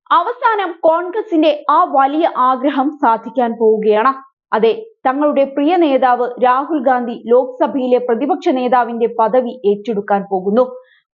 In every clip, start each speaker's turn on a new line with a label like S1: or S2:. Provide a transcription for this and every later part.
S1: അവസാനം കോൺഗ്രസിന്റെ ആ വലിയ ആഗ്രഹം സാധിക്കാൻ പോവുകയാണ്. അതെ, തങ്ങളുടെ പ്രിയ നേതാവ് രാഹുൽ ഗാന്ധി ലോക്സഭയിലെ പ്രതിപക്ഷ നേതാവിന്റെ പദവി ഏറ്റെടുക്കാൻ പോകുന്നു.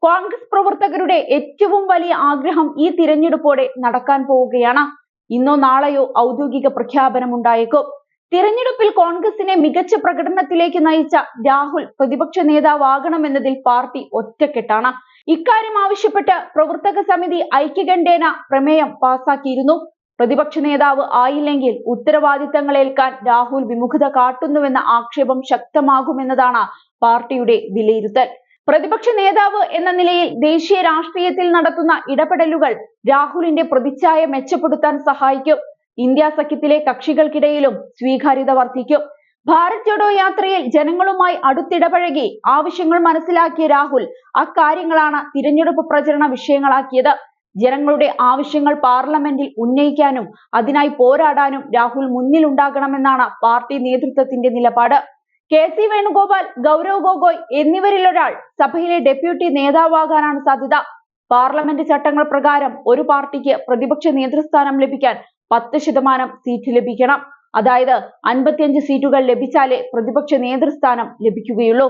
S1: കോൺഗ്രസ് പ്രവർത്തകരുടെ ഏറ്റവും വലിയ ആഗ്രഹം ഈ തിരഞ്ഞെടുപ്പോടെ നടക്കാൻ പോവുകയാണ്. ഇന്നോ നാളെയോ ഔദ്യോഗിക പ്രഖ്യാപനമുണ്ടായേക്കും. തിരഞ്ഞെടുപ്പിൽ കോൺഗ്രസിനെ മികച്ച പ്രകടനത്തിലേക്ക് നയിച്ച രാഹുൽ പ്രതിപക്ഷ നേതാവാകണമെന്നതിൽ പാർട്ടി ഒറ്റക്കെട്ടാണ്. ഇക്കാര്യം ആവശ്യപ്പെട്ട് പ്രവർത്തക സമിതി ഐക്യകണ്ഠേന പ്രമേയം പാസാക്കിയിരുന്നു. പ്രതിപക്ഷ നേതാവ് ആയില്ലെങ്കിൽ ഉത്തരവാദിത്തങ്ങൾ ഏൽക്കാൻ രാഹുൽ വിമുഖത കാട്ടുന്നുവെന്ന ആക്ഷേപം ശക്തമാകുമെന്നതാണ് പാർട്ടിയുടെ വിലയിരുത്തൽ. പ്രതിപക്ഷ നേതാവ് എന്ന നിലയിൽ ദേശീയ രാഷ്ട്രീയത്തിൽ നടത്തുന്ന ഇടപെടലുകൾ രാഹുലിന്റെ പ്രതിച്ഛായ മെച്ചപ്പെടുത്താൻ സഹായിക്കും. ഇന്ത്യ സഖ്യത്തിലെ കക്ഷികൾക്കിടയിലും സ്വീകാര്യത വർദ്ധിക്കും. ഭാരത് ജോഡോ യാത്രയിൽ ജനങ്ങളുമായി അടുത്തിടപഴകി ആവശ്യങ്ങൾ മനസ്സിലാക്കിയ രാഹുൽ അക്കാര്യങ്ങളാണ് തിരഞ്ഞെടുപ്പ് പ്രചരണ വിഷയങ്ങളാക്കിയത്. ജനങ്ങളുടെ ആവശ്യങ്ങൾ പാർലമെന്റിൽ ഉന്നയിക്കാനും അതിനായി പോരാടാനും രാഹുൽ മുന്നിലുണ്ടാകണമെന്നാണ് പാർട്ടി നേതൃത്വത്തിന്റെ നിലപാട്. KC വേണുഗോപാൽ, ഗൗരവ് ഗൊഗോയ് എന്നിവരിലൊരാൾ സഭയിലെ ഡെപ്യൂട്ടി നേതാവാകാനാണ് സാധ്യത. പാർലമെന്റ് ചട്ടങ്ങൾ പ്രകാരം ഒരു പാർട്ടിക്ക് പ്രതിപക്ഷ നേതൃസ്ഥാനം ലഭിക്കാൻ 10% സീറ്റ് ലഭിക്കണം. അതായത് 55 സീറ്റുകൾ ലഭിച്ചാലേ പ്രതിപക്ഷ നേതൃസ്ഥാനം ലഭിക്കുകയുള്ളൂ.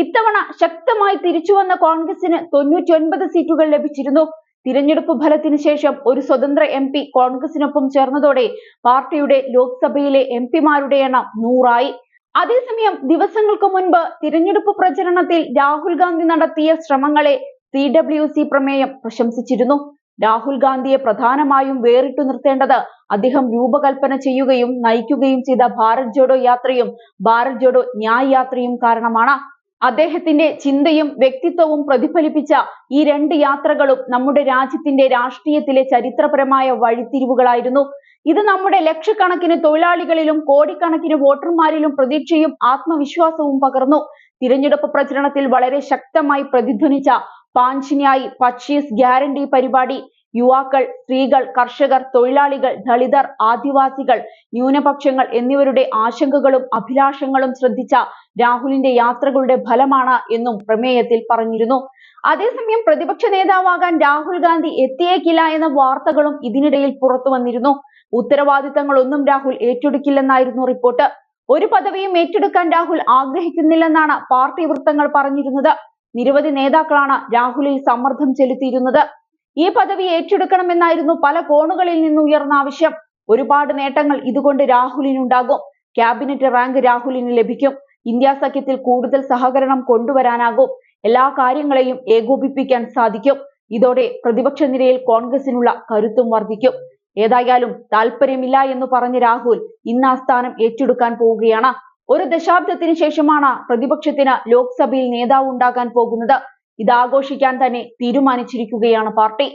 S1: ഇത്തവണ ശക്തമായി തിരിച്ചുവന്ന കോൺഗ്രസിന് 99 സീറ്റുകൾ ലഭിച്ചിരുന്നു. തിരഞ്ഞെടുപ്പ് ഫലത്തിന് ശേഷം ഒരു സ്വതന്ത്ര MP കോൺഗ്രസിനൊപ്പം ചേർന്നതോടെ പാർട്ടിയുടെ ലോക്സഭയിലെ MP-മാരുടെ എണ്ണം 100 ആയി. അതേസമയം ദിവസങ്ങൾക്ക് മുൻപ് തിരഞ്ഞെടുപ്പ് പ്രചരണത്തിൽ രാഹുൽ ഗാന്ധി നടത്തിയ ശ്രമങ്ങളെ CWC പ്രമേയം പ്രശംസിച്ചിരുന്നു. രാഹുൽ ഗാന്ധിയെ പ്രധാനമായും വേറിട്ടു നിർത്തേണ്ടത് അദ്ദേഹം രൂപകൽപ്പന ചെയ്യുകയും നയിക്കുകയും ചെയ്ത ഭാരത് ജോഡോ യാത്രയും ഭാരത് ജോഡോ ന്യായ് യാത്രയും കാരണമാണ്. അദ്ദേഹത്തിന്റെ ചിന്തയും വ്യക്തിത്വവും പ്രതിഫലിപ്പിച്ച ഈ 2 യാത്രകളും നമ്മുടെ രാജ്യത്തിന്റെ രാഷ്ട്രീയത്തിലെ ചരിത്രപരമായ വഴിത്തിരിവുകളായിരുന്നു. ഇത് നമ്മുടെ ലക്ഷക്കണക്കിന് തൊഴിലാളികളിലും കോടിക്കണക്കിന് വോട്ടർമാരിലും പ്രതീക്ഷയും ആത്മവിശ്വാസവും പകർന്നു. തിരഞ്ഞെടുപ്പ് പ്രചരണത്തിൽ വളരെ ശക്തമായി പ്രതിധ്വനിച്ച പാഞ്ച് ന്യായ്, 25 ഗ്യാരണ്ടി പരിപാടി യുവാക്കൾ, സ്ത്രീകൾ, കർഷകർ, തൊഴിലാളികൾ, ദളിതർ, ആദിവാസികൾ, ന്യൂനപക്ഷങ്ങൾ എന്നിവരുടെ ആശങ്കകളും അഭിലാഷങ്ങളും ശ്രദ്ധിച്ച രാഹുലിന്റെ യാത്രകളുടെ ഫലമാണ് എന്നും പ്രമേയത്തിൽ പറഞ്ഞിരുന്നു. അതേസമയം പ്രതിപക്ഷ നേതാവാകാൻ രാഹുൽ ഗാന്ധി എത്തിയേക്കില്ല എന്ന വാർത്തകളും ഇതിനിടയിൽ പുറത്തു വന്നിരുന്നു. ഉത്തരവാദിത്തങ്ങളൊന്നും രാഹുൽ ഏറ്റെടുക്കില്ലെന്നായിരുന്നു റിപ്പോർട്ട്. ഒരു പദവിയും ഏറ്റെടുക്കാൻ രാഹുൽ ആഗ്രഹിക്കുന്നില്ലെന്നാണ് പാർട്ടി വൃത്തങ്ങൾ പറഞ്ഞിരുന്നത്. നിരവധി നേതാക്കളാണ് രാഹുലിൽ സമ്മർദ്ദം ചെലുത്തിയിരുന്നത്. ഈ പദവി ഏറ്റെടുക്കണമെന്നായിരുന്നു പല കോണുകളിൽ നിന്ന് ഉയർന്ന ആവശ്യം. ഒരുപാട് നേട്ടങ്ങൾ ഇതുകൊണ്ട് രാഹുലിനുണ്ടാകും. ക്യാബിനറ്റ് റാങ്ക് രാഹുലിന് ലഭിക്കും. ഇന്ത്യ സഖ്യത്തിൽ കൂടുതൽ സഹകരണം കൊണ്ടുവരാനാകും. എല്ലാ കാര്യങ്ങളെയും ഏകോപിപ്പിക്കാൻ സാധിക്കും. ഇതോടെ പ്രതിപക്ഷ നിരയിൽ കോൺഗ്രസിനുള്ള കരുത്തും വർദ്ധിക്കും. ഏതായാലും താല്പര്യമില്ല എന്ന് പറഞ്ഞ രാഹുൽ ഇന്ന് ആ സ്ഥാനം ഏറ്റെടുക്കാൻ പോവുകയാണ്. ഒരു ദശാബ്ദത്തിന് ശേഷമാണ് പ്രതിപക്ഷത്തിന് ലോക്സഭയിൽ നേതാവ് ഉണ്ടാകാൻ പോകുന്നത്. ഇത് ആഘോഷിക്കാൻ തന്നെ തീരുമാനിച്ചിരിക്കുകയാണ് പാർട്ടി.